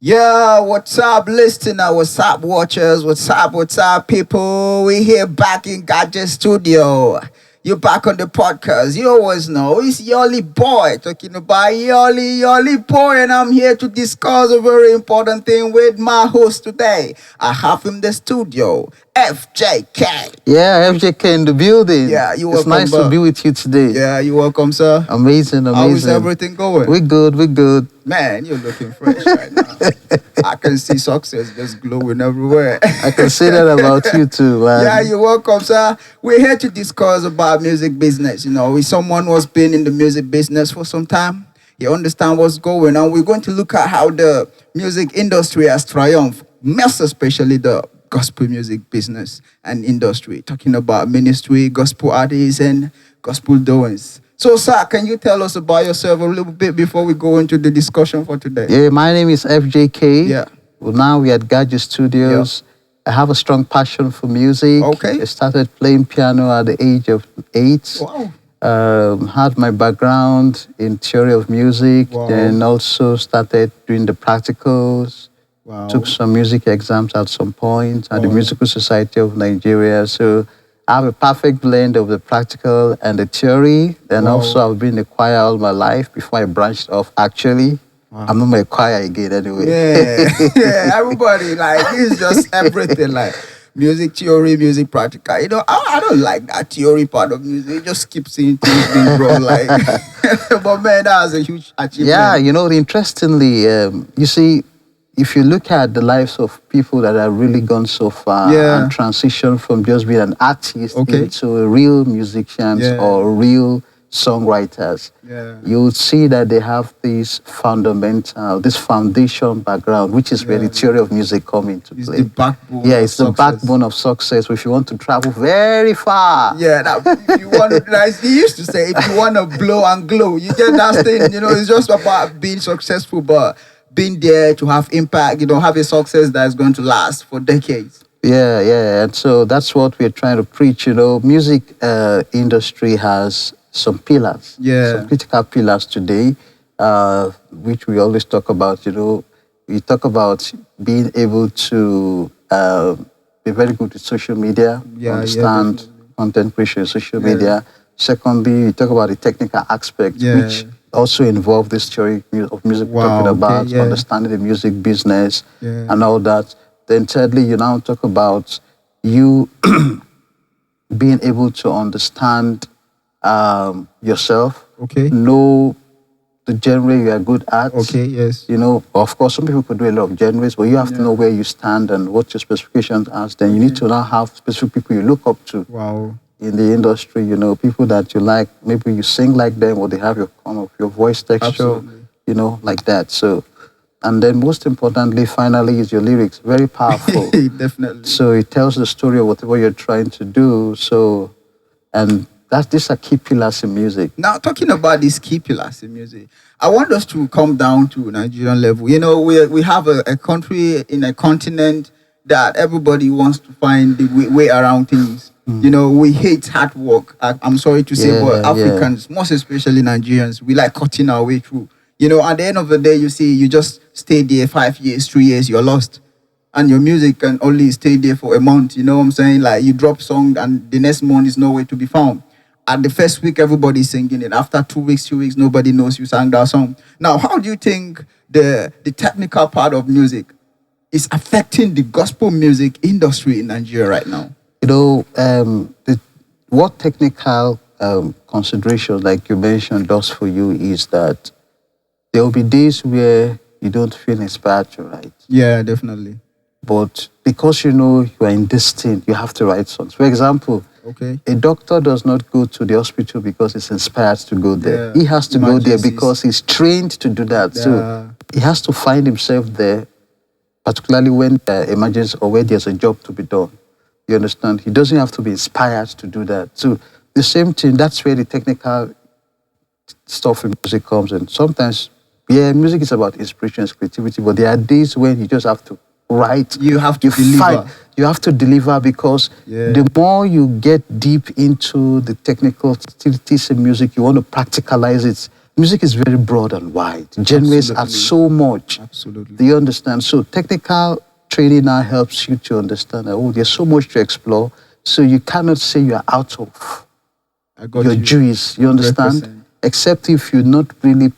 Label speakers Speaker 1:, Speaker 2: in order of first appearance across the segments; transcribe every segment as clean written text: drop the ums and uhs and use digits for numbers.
Speaker 1: Yeah, what's up, listener? What's up, watchers? What's up, people? We here back in Gadget Studio. You're back on the podcast. You always know it's Yoli Boy talking about Yoli Boy, and I'm here to discuss a very important thing with my host today. I have in the studio, FJK.
Speaker 2: Yeah, FJK in the building.
Speaker 1: Yeah, you
Speaker 2: It's
Speaker 1: welcome,
Speaker 2: nice to
Speaker 1: bro.
Speaker 2: be with you today.
Speaker 1: Yeah, you're welcome, sir.
Speaker 2: Amazing,
Speaker 1: How is
Speaker 2: amazing.
Speaker 1: everything going?
Speaker 2: We're good, we're good.
Speaker 1: Man, you're looking fresh right now. I can see success just glowing everywhere.
Speaker 2: I can say that about you too, man.
Speaker 1: Yeah, you're welcome, sir. We're here to discuss about music business. You know, if someone who's been in the music business for some time, you understand what's going on. We're going to look at how the music industry has triumphed, most especially the gospel music business and industry, talking about ministry, gospel artists, and gospel doings. So, sir, can you tell us about yourself a little bit before we go into the discussion for today?
Speaker 2: Yeah, my name is FJK.
Speaker 1: Yeah.
Speaker 2: Well, now we're at Gadget Studios. I have a strong passion for music.
Speaker 1: Okay.
Speaker 2: I started playing piano at the age of 8.
Speaker 1: Wow.
Speaker 2: Had my background in theory of music,
Speaker 1: Wow.
Speaker 2: then also started doing the practicals.
Speaker 1: Wow.
Speaker 2: Took some music exams at some point at the
Speaker 1: Wow.
Speaker 2: Musical Society of Nigeria. So I have a perfect blend of the practical and the theory. Then
Speaker 1: Wow.
Speaker 2: also I've been in the choir all my life before I branched off. Actually, I'm not my choir again anyway.
Speaker 1: Yeah, yeah, everybody, like, it's just everything, like, music theory, music practical. You know, I don't like that theory part of music. You just keep seeing things being grown, like, but man, that was a huge achievement.
Speaker 2: Yeah, interestingly, you see, if you look at the lives of people that have really gone so far
Speaker 1: Yeah.
Speaker 2: and transitioned from just being an artist
Speaker 1: Okay.
Speaker 2: into real musicians
Speaker 1: Yeah.
Speaker 2: or real songwriters,
Speaker 1: Yeah.
Speaker 2: you would see that they have this foundation background, which is where the
Speaker 1: Yeah.
Speaker 2: theory of music come into
Speaker 1: It's
Speaker 2: play.
Speaker 1: the backbone.
Speaker 2: Yeah,
Speaker 1: of
Speaker 2: it's the
Speaker 1: success.
Speaker 2: backbone of success. If you want to travel very far,
Speaker 1: Yeah, that, if you want to, like he used to say, if you want to blow and glow, you get that thing. You know, it's just about being successful, but being there to have impact. You know, have a success that's going to last for decades.
Speaker 2: Yeah, and so that's what we're trying to preach. Music industry has some pillars,
Speaker 1: Yeah.
Speaker 2: some critical pillars today, which we always talk about. We talk about being able to be very good with social media,
Speaker 1: Yeah,
Speaker 2: understand
Speaker 1: definitely.
Speaker 2: content creation in social
Speaker 1: Yeah.
Speaker 2: media. Secondly, we talk about the technical aspect,
Speaker 1: Yeah.
Speaker 2: which also involve this theory of music we're
Speaker 1: Wow,
Speaker 2: talking
Speaker 1: okay,
Speaker 2: about,
Speaker 1: yeah.
Speaker 2: understanding the music business
Speaker 1: Yeah.
Speaker 2: and all that. Then thirdly, you now talk about you being able to understand yourself,
Speaker 1: Okay.
Speaker 2: know the genre you are good at.
Speaker 1: Okay. Yes.
Speaker 2: Of course, some people could do a lot of genres, but you have to
Speaker 1: Yeah.
Speaker 2: know where you stand and what your specifications are. Then you need to now have specific people you look up to
Speaker 1: Wow.
Speaker 2: in the industry, people that you like. Maybe you sing like them or they have your voice texture,
Speaker 1: Absolutely.
Speaker 2: like that. So, and then most importantly, finally, is your lyrics. Very powerful.
Speaker 1: Definitely.
Speaker 2: So it tells the story of whatever you're trying to do. So, and these are key pillars in music.
Speaker 1: Now, talking about these key pillars in music, I want us to come down to Nigerian level. You know, we have a country in a continent that everybody wants to find the way around things. You know, we hate hard work. I'm sorry to say, but
Speaker 2: Yeah,
Speaker 1: Africans, most especially Nigerians, we like cutting our way through. You know, at the end of the day, you see, you just stay there 5 years, 3 years, you're lost. And your music can only stay there for a month. You know what I'm saying? Like, you drop song and the next month is nowhere to be found. At the first week, everybody's singing it. After 2 weeks, 3 weeks, nobody knows you sang that song. Now, how do you think the technical part of music is affecting the gospel music industry in Nigeria right now?
Speaker 2: What technical consideration, like you mentioned, does for you is that there will be days where you don't feel inspired to write.
Speaker 1: Yeah, definitely.
Speaker 2: But because you are in this thing, you have to write songs. For example,
Speaker 1: Okay.
Speaker 2: a doctor does not go to the hospital because he's inspired to go there.
Speaker 1: Yeah.
Speaker 2: He has to go there
Speaker 1: Emergencies.
Speaker 2: because he's trained to do that.
Speaker 1: Yeah.
Speaker 2: So he has to find himself there, particularly when emergency or where there's a job to be done. You understand? He doesn't have to be inspired to do that. So the same thing, that's where the technical stuff in music comes in. Sometimes, music is about inspiration and creativity, but there are days when you just have to write.
Speaker 1: You have to deliver.
Speaker 2: You have to deliver because the more you get deep into the technical activities in music, you want to practicalize it. music is very broad and wide. Genres are
Speaker 1: Absolutely.
Speaker 2: so much.
Speaker 1: Absolutely.
Speaker 2: Do you understand? So technical training now helps you to understand that, oh, there's so much to explore. So you cannot say you are out of
Speaker 1: I got
Speaker 2: your
Speaker 1: you.
Speaker 2: juice. You understand?
Speaker 1: 100%.
Speaker 2: Except if you're not really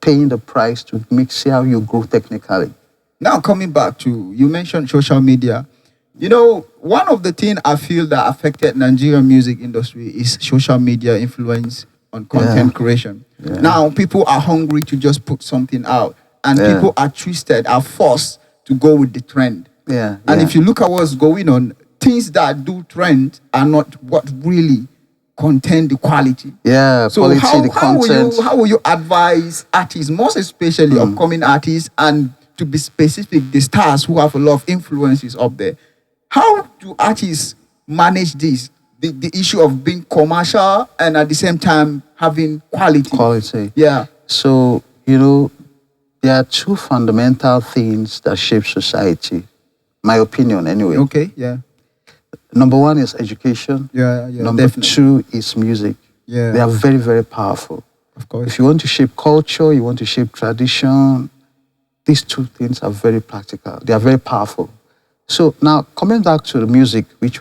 Speaker 2: paying the price to see how you grow technically.
Speaker 1: Now coming back to, you mentioned social media. You know, one of the things I feel that affected Nigerian music industry is social media influence on content creation.
Speaker 2: Yeah.
Speaker 1: Now people are hungry to just put something out, and
Speaker 2: Yeah.
Speaker 1: people are twisted, are forced to go with the trend.
Speaker 2: Yeah.
Speaker 1: And
Speaker 2: yeah.
Speaker 1: if you look at what's going on, things that do trend are not what really contain the quality.
Speaker 2: Yeah,
Speaker 1: So
Speaker 2: quality,
Speaker 1: how,
Speaker 2: the content.
Speaker 1: how will you advise artists, most especially upcoming artists, and to be specific, the stars who have a lot of influences up there? How do artists manage this? The issue of being commercial and at the same time having quality.
Speaker 2: Quality.
Speaker 1: Yeah.
Speaker 2: So, you know, there are two fundamental things that shape society. My opinion, anyway.
Speaker 1: Okay. Yeah.
Speaker 2: Number one is education.
Speaker 1: Yeah. Yeah.
Speaker 2: Number
Speaker 1: definitely.
Speaker 2: two is music.
Speaker 1: Yeah.
Speaker 2: They are very, very powerful.
Speaker 1: Of course.
Speaker 2: If you want to shape culture, you want to shape tradition, these two things are very practical. They are very powerful. So now, coming back to the music, which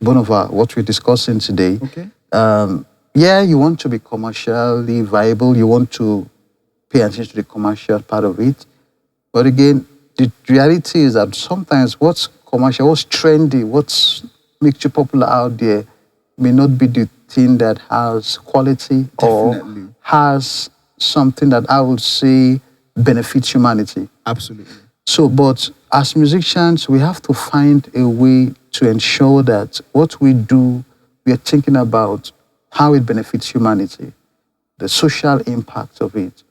Speaker 2: one of what we're discussing today,
Speaker 1: Okay.
Speaker 2: yeah, you want to be commercially viable. You want to pay attention to the commercial part of it. But again, the reality is that sometimes what's commercial, what's trendy, what's makes you popular out there may not be the thing that has quality
Speaker 1: Definitely.
Speaker 2: or has something that I would say benefits humanity.
Speaker 1: Absolutely.
Speaker 2: So, but as musicians, we have to find a way to ensure that what we do, we are thinking about how it benefits humanity, the social impact of it,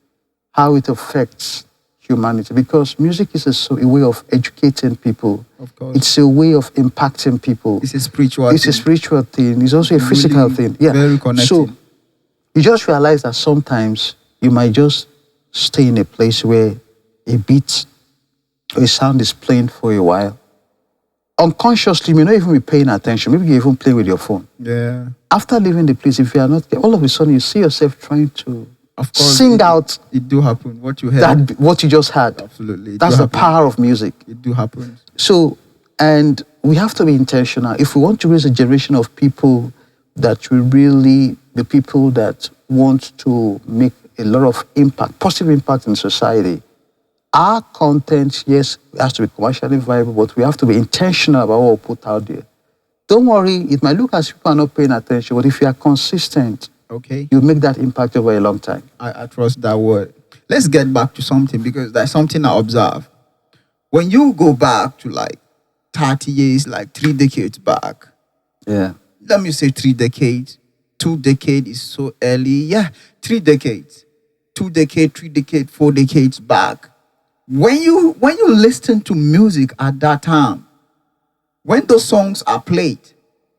Speaker 2: how it affects humanity. Because music is a way of educating people.
Speaker 1: Of course.
Speaker 2: It's a way of impacting people.
Speaker 1: It's a spiritual
Speaker 2: It's a
Speaker 1: thing.
Speaker 2: spiritual thing. It's also a physical
Speaker 1: Really
Speaker 2: thing. Yeah.
Speaker 1: very connected.
Speaker 2: So you just realize that sometimes you might just stay in a place where a beat or a sound is playing for a while. Unconsciously, you may not even be paying attention. Maybe you even play with your phone.
Speaker 1: Yeah.
Speaker 2: After leaving the place, if you are not, all of a sudden you see yourself trying to
Speaker 1: Of course.
Speaker 2: sing out
Speaker 1: It do happen. What you heard.
Speaker 2: that what you just had.
Speaker 1: Absolutely. It
Speaker 2: That's
Speaker 1: do
Speaker 2: the
Speaker 1: happen.
Speaker 2: power of music.
Speaker 1: It do happen.
Speaker 2: So, and we have to be intentional. If we want to raise a generation of people that will really be people that want to make a lot of impact, positive impact in society, our content, yes, has to be commercially viable, but we have to be intentional about what we put out there. Don't worry, it might look as if people are not paying attention, but if you are consistent,
Speaker 1: Okay.
Speaker 2: you make that impact over a long time.
Speaker 1: I trust that word. Let's get back to something, because that's something I observe. When you go back to like 30 years, like 3 decades back,
Speaker 2: Yeah.
Speaker 1: let me say 3 decades, 2 decades is so early. Yeah, 3 decades, 2 decades, 3 decades, 4 decades back. When you listen to music at that time, when those songs are played,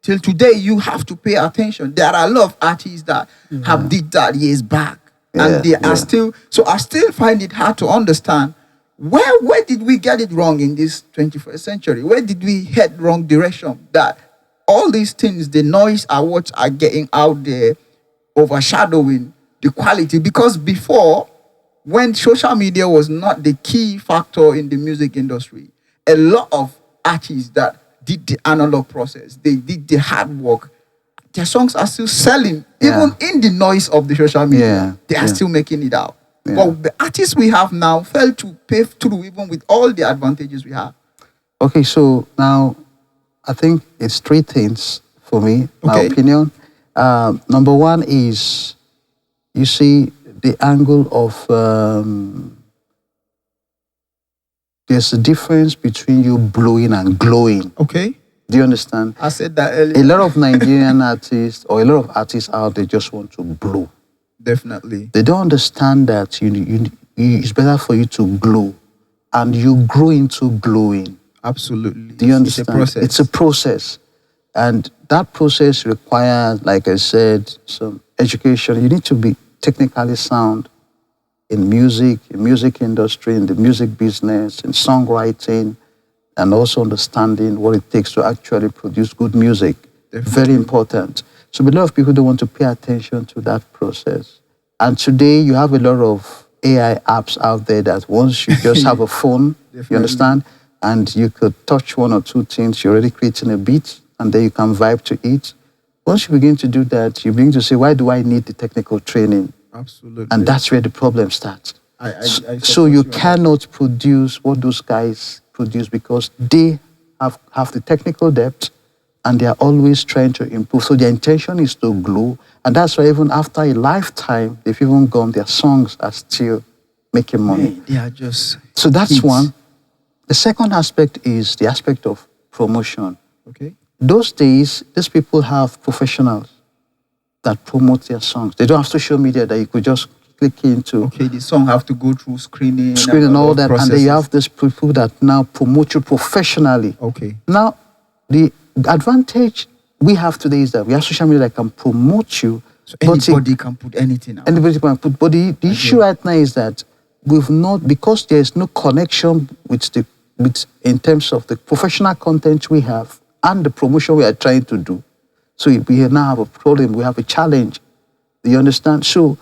Speaker 1: till today you have to pay attention. There are a lot of artists that have did that years back, and they are still. So I still find it hard to understand where did we get it wrong in this 21st century? Where did we head wrong direction? That all these things, the noise are what are getting out there, overshadowing the quality. Because before, when social media was not the key factor in the music industry, a lot of artists that did the analog process, they did the hard work, their songs are still selling,
Speaker 2: Yeah.
Speaker 1: even in the noise of the social media.
Speaker 2: Yeah.
Speaker 1: They are
Speaker 2: Yeah.
Speaker 1: still making it out.
Speaker 2: Yeah.
Speaker 1: But the artists we have now fail to pave through, even with all the advantages we have.
Speaker 2: Okay, so now I think it's 3 things for me, my
Speaker 1: Okay.
Speaker 2: opinion. Number one is, you see, the angle of there's a difference between you blowing and glowing.
Speaker 1: Okay.
Speaker 2: Do you understand?
Speaker 1: I said that
Speaker 2: A
Speaker 1: earlier.
Speaker 2: lot of Nigerian artists or a lot of artists out there just want to blow.
Speaker 1: Definitely.
Speaker 2: They don't understand that it's better for you to glow, and you grow into glowing.
Speaker 1: Absolutely.
Speaker 2: Do you
Speaker 1: It's a
Speaker 2: understand?
Speaker 1: process.
Speaker 2: It's a process. And that process requires, like I said, some education. You need to be technically sound in music industry, in the music business, in songwriting, and also understanding what it takes to actually produce good music.
Speaker 1: Definitely.
Speaker 2: Very important. So a lot of people don't want to pay attention to that process. And today you have a lot of AI apps out there that once you just have a phone, you understand, and you could touch one or two things, you're already creating a beat, and then you can vibe to it. Once you begin to do that, you begin to say, why do I need the technical training?
Speaker 1: Absolutely.
Speaker 2: And that's where the problem starts. So
Speaker 1: support
Speaker 2: you
Speaker 1: you on that.
Speaker 2: cannot produce what those guys produce because they have the technical depth and they are always trying to improve. So their intention is to grow. And that's why even after a lifetime, they've even gone, their songs are still making money.
Speaker 1: Man, they are just
Speaker 2: So that's
Speaker 1: hits.
Speaker 2: one. The second aspect is the aspect of promotion.
Speaker 1: Okay.
Speaker 2: Those days, these people have professionals that promote their songs. They don't have social media that you could just click into.
Speaker 1: Okay, the song have to go through screening
Speaker 2: And all
Speaker 1: of
Speaker 2: that, and then
Speaker 1: processes.
Speaker 2: you have these people that now promote you professionally.
Speaker 1: Okay.
Speaker 2: Now, the advantage we have today is that we have social media that can promote you.
Speaker 1: So
Speaker 2: but
Speaker 1: anybody can put anything out.
Speaker 2: anybody can put. But the issue right now is that we've not, because there is no connection with in terms of the professional content we have and the promotion we are trying to do. So we now have a problem. We have a challenge. Do you understand? So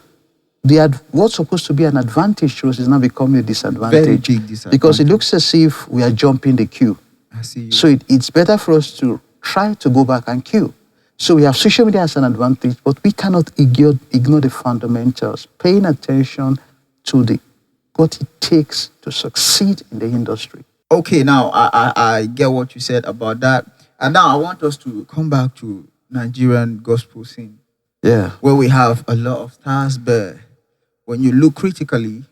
Speaker 2: what's supposed to be an advantage to us is now becoming a disadvantage.
Speaker 1: Very big disadvantage.
Speaker 2: Because it looks as if we are jumping the queue.
Speaker 1: I see you.
Speaker 2: So it's better for us to try to go back and queue. So we have social media as an advantage, but we cannot ignore the fundamentals, paying attention to what it takes to succeed in the industry.
Speaker 1: Okay, now I get what you said about that. And now I want us to come back to Nigerian gospel scene,
Speaker 2: Yeah.
Speaker 1: where we have a lot of stars, but when you look critically,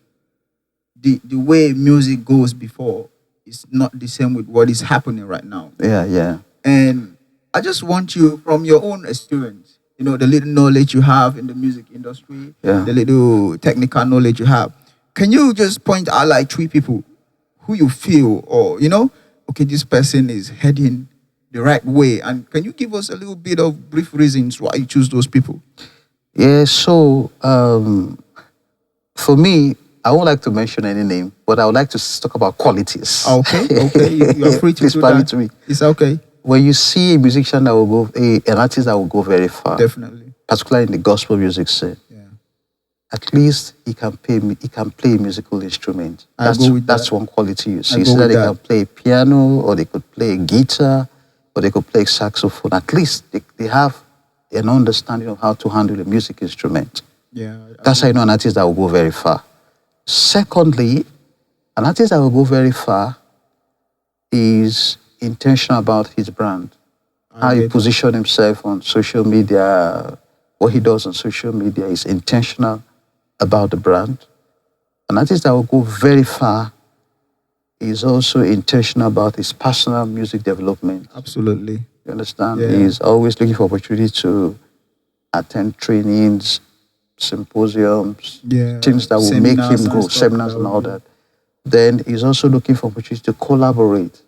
Speaker 1: the way music goes before is not the same with what is happening right now.
Speaker 2: Yeah.
Speaker 1: And I just want you, from your own experience, the little knowledge you have in the music industry,
Speaker 2: Yeah.
Speaker 1: the little technical knowledge you have, can you just point out like 3 people who you feel, or, okay, this person is heading the right way? And can you give us a little bit of brief reasons why you choose those people?
Speaker 2: Yeah, so for me, I won't like to mention any name, but I would like to talk about qualities.
Speaker 1: Okay, you are free to
Speaker 2: Please
Speaker 1: do
Speaker 2: permit
Speaker 1: that.
Speaker 2: me.
Speaker 1: It's okay,
Speaker 2: When you see a musician that will go, an artist that will go very far,
Speaker 1: definitely.
Speaker 2: particularly in the gospel music scene,
Speaker 1: Yeah,
Speaker 2: at least he can play a musical instrument.
Speaker 1: I go with
Speaker 2: That's
Speaker 1: that.
Speaker 2: one quality you
Speaker 1: I
Speaker 2: see.
Speaker 1: go
Speaker 2: So that
Speaker 1: with
Speaker 2: they
Speaker 1: that.
Speaker 2: can play piano, or they could play guitar, or they could play saxophone. At least they have an understanding of how to handle a music instrument.
Speaker 1: yeah.
Speaker 2: That's how you know an artist that will go very far. Secondly, an artist that will go very far is intentional about his brand. How he
Speaker 1: get it.
Speaker 2: positions himself on social media, what he does on social media is intentional about the brand. An artist that will go very far is also intentional about his personal music development.
Speaker 1: Absolutely.
Speaker 2: You understand?
Speaker 1: Yeah.
Speaker 2: He's always looking for opportunity to attend trainings, symposiums,
Speaker 1: Yeah,
Speaker 2: things that will make
Speaker 1: seminars
Speaker 2: him
Speaker 1: and
Speaker 2: grow,
Speaker 1: stuff
Speaker 2: seminars
Speaker 1: that
Speaker 2: and
Speaker 1: will
Speaker 2: all
Speaker 1: do.
Speaker 2: that. Then he's also looking for opportunity to collaborate.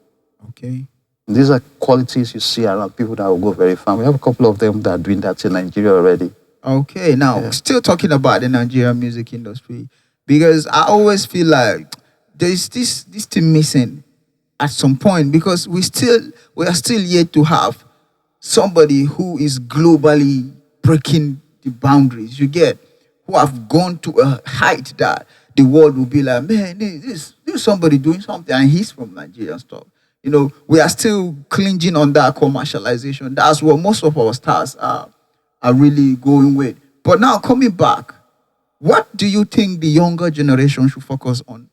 Speaker 1: Okay.
Speaker 2: These are qualities you see around people that will go very far. We have a couple of them that are doing that in Nigeria already.
Speaker 1: Okay, now still talking about the Nigerian music industry, because I always feel like there's this thing missing at some point, because we are still yet to have somebody who is globally breaking the boundaries. You get, who have gone to a height that the world will be like, man, this somebody doing something, and he's from Nigeria and stuff. We are still clinging on that commercialization. That's what most of our stars are really going with. But now coming back, what do you think the younger generation should focus on?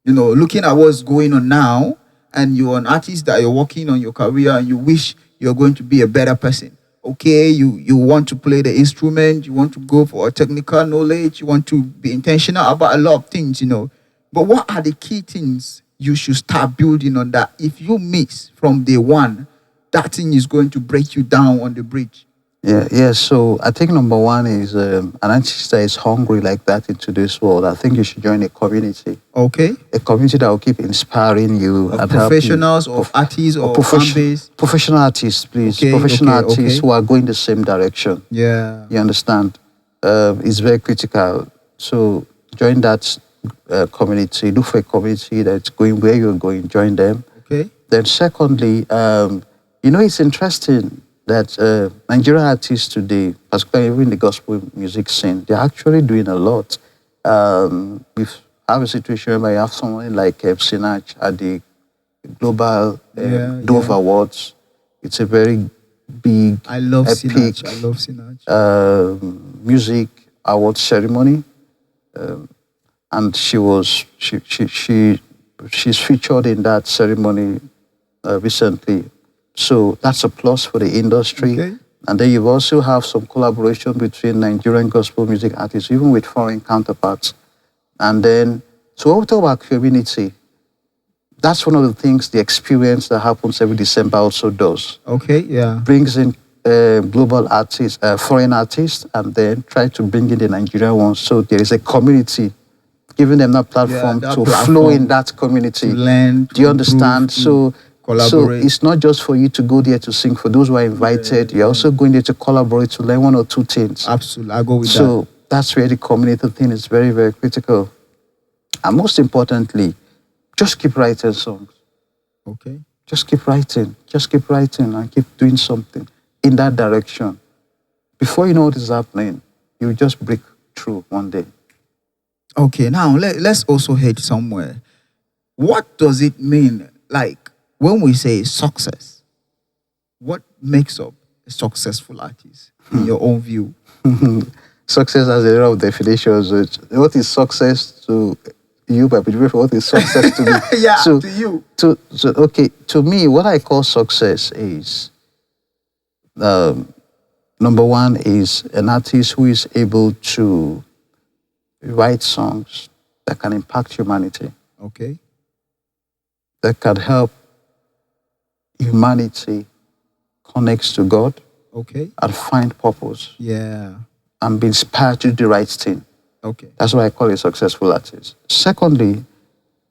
Speaker 1: Looking at what's going on now, and you're an artist that you're working on your career and you wish you're going to be a better person. Okay, you want to play the instrument, you want to go for a technical knowledge, you want to be intentional about a lot of things, But what are the key things you should start building on that? If you miss from day one, that thing is going to break you down on the bridge.
Speaker 2: Yeah. So I think number one is an artist that is hungry like that into this world. I think you should join a community.
Speaker 1: Okay.
Speaker 2: A community that will keep inspiring you
Speaker 1: Of
Speaker 2: and help you.
Speaker 1: professionals, of artists, or fan base.
Speaker 2: Professional artists, please.
Speaker 1: Okay,
Speaker 2: Professional
Speaker 1: okay,
Speaker 2: artists
Speaker 1: okay.
Speaker 2: who are going the same direction.
Speaker 1: Yeah.
Speaker 2: You understand? It's very critical. So join that community. Look for a community that's going where you're going. Join them.
Speaker 1: Okay.
Speaker 2: Then secondly, it's interesting that Nigerian artists today, particularly in the gospel music scene, they're actually doing a lot. We have a situation where you have someone like Sinach at the Global
Speaker 1: Yeah,
Speaker 2: Dove
Speaker 1: yeah.
Speaker 2: Awards. It's a very big,
Speaker 1: I love
Speaker 2: epic
Speaker 1: Sinach. I love Sinach.
Speaker 2: music award ceremony, and she's featured in that ceremony recently. So that's a plus for the industry.
Speaker 1: Okay.
Speaker 2: And then you also have some collaboration between Nigerian gospel music artists, even with foreign counterparts. And then, so when we talk about community, that's one of the things, the experience that happens every December also does.
Speaker 1: Okay, yeah.
Speaker 2: Brings in global artists, foreign artists, and then try to bring in the Nigerian ones. So there is a community, giving them that platform
Speaker 1: that
Speaker 2: to
Speaker 1: platform
Speaker 2: flow in that community.
Speaker 1: to learn,
Speaker 2: Do you
Speaker 1: to
Speaker 2: understand?
Speaker 1: improve, to
Speaker 2: So
Speaker 1: collaborate.
Speaker 2: it's not just for you to go there to sing. For those who are invited, you're also going there to collaborate, to learn one or two things.
Speaker 1: Absolutely, I go with that.
Speaker 2: So that's where the community thing is very, very critical. And most importantly, just keep writing songs.
Speaker 1: Okay.
Speaker 2: Just keep writing and keep doing something in that direction. Before you know what is happening, you just break through one day.
Speaker 1: Okay, now let's also head somewhere. What does it mean, like, when we say success? What makes up a successful artist, in your own view?
Speaker 2: Success has a lot of definitions. What is success to you by what is success to me?
Speaker 1: Yeah,
Speaker 2: So,
Speaker 1: to you.
Speaker 2: okay, to me, what I call success is number one is an artist who is able to write songs that can impact humanity,
Speaker 1: Okay.
Speaker 2: that can help humanity connect to God
Speaker 1: Okay.
Speaker 2: and find purpose
Speaker 1: Yeah.
Speaker 2: and be inspired to do the right thing.
Speaker 1: Okay.
Speaker 2: That's what I call a successful artist. Secondly,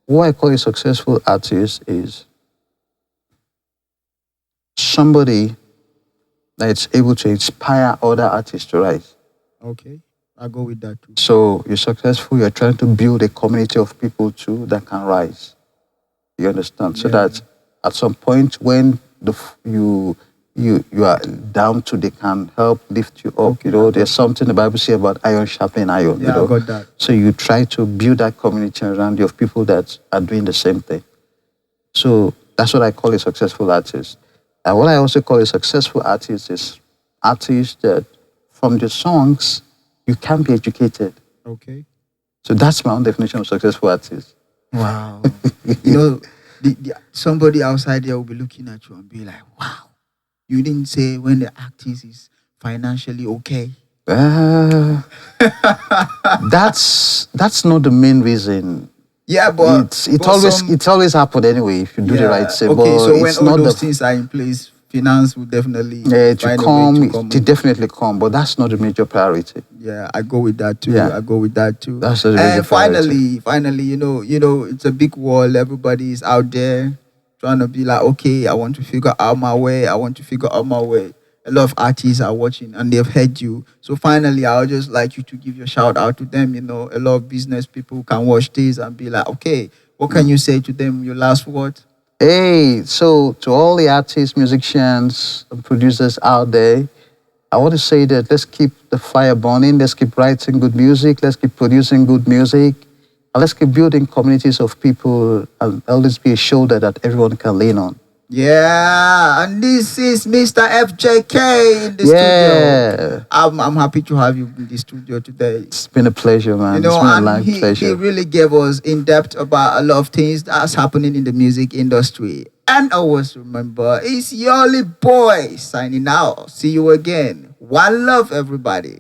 Speaker 2: what I call a successful artist is somebody that's able to inspire other artists to rise.
Speaker 1: Okay. I go with that too.
Speaker 2: So you're successful, you're trying to build a community of people too that can rise. You understand? So
Speaker 1: Yeah.
Speaker 2: that at some point when you are down to, they can help lift you up.
Speaker 1: Okay,
Speaker 2: You know,
Speaker 1: I
Speaker 2: there's something the Bible says about iron sharpening iron.
Speaker 1: Yeah,
Speaker 2: You know?
Speaker 1: I got that.
Speaker 2: So you try to build that community around you of people that are doing the same thing. So that's what I call a successful artist. And what I also call a successful artist is artists that from the songs you can be educated.
Speaker 1: Okay.
Speaker 2: So that's my own definition of successful artist.
Speaker 1: Wow. You know, somebody outside there will be looking at you and be like, wow, you didn't say when the artist is financially okay.
Speaker 2: That's not the main reason.
Speaker 1: Yeah, but
Speaker 2: It's always happened anyway if you do the right thing.
Speaker 1: Okay,
Speaker 2: but
Speaker 1: so when
Speaker 2: it's
Speaker 1: all
Speaker 2: not
Speaker 1: those
Speaker 2: the
Speaker 1: things are in place, finance will definitely
Speaker 2: to
Speaker 1: find a way
Speaker 2: come.
Speaker 1: to
Speaker 2: It
Speaker 1: come.
Speaker 2: definitely come, but that's not the major priority.
Speaker 1: Yeah, I go with that too.
Speaker 2: Yeah.
Speaker 1: I go with that too.
Speaker 2: That's the major
Speaker 1: And
Speaker 2: priority.
Speaker 1: finally, you know, it's a big world. Everybody is out there trying to be like, okay, I want to figure out my way. I want to figure out my way. A lot of artists are watching and they've heard you. So finally, I would just like you to give your shout out to them. You know, a lot of business people can watch this and be like, okay, what can you say to them? Your last word?
Speaker 2: Hey, so to all the artists, musicians, and producers out there, I want to say that let's keep the fire burning. Let's keep writing good music. Let's keep producing good music. And let's keep building communities of people and always be a shoulder that everyone can lean on.
Speaker 1: Yeah, and this is Mr. FJK in the
Speaker 2: Yeah.
Speaker 1: studio. I'm happy to have you in the studio today.
Speaker 2: It's been a pleasure, man.
Speaker 1: You know,
Speaker 2: It's been a
Speaker 1: and
Speaker 2: live
Speaker 1: he
Speaker 2: pleasure.
Speaker 1: really gave us in depth about a lot of things that's happening in the music industry. And always remember, it's Yoli Boy signing out. See you again. One love, everybody.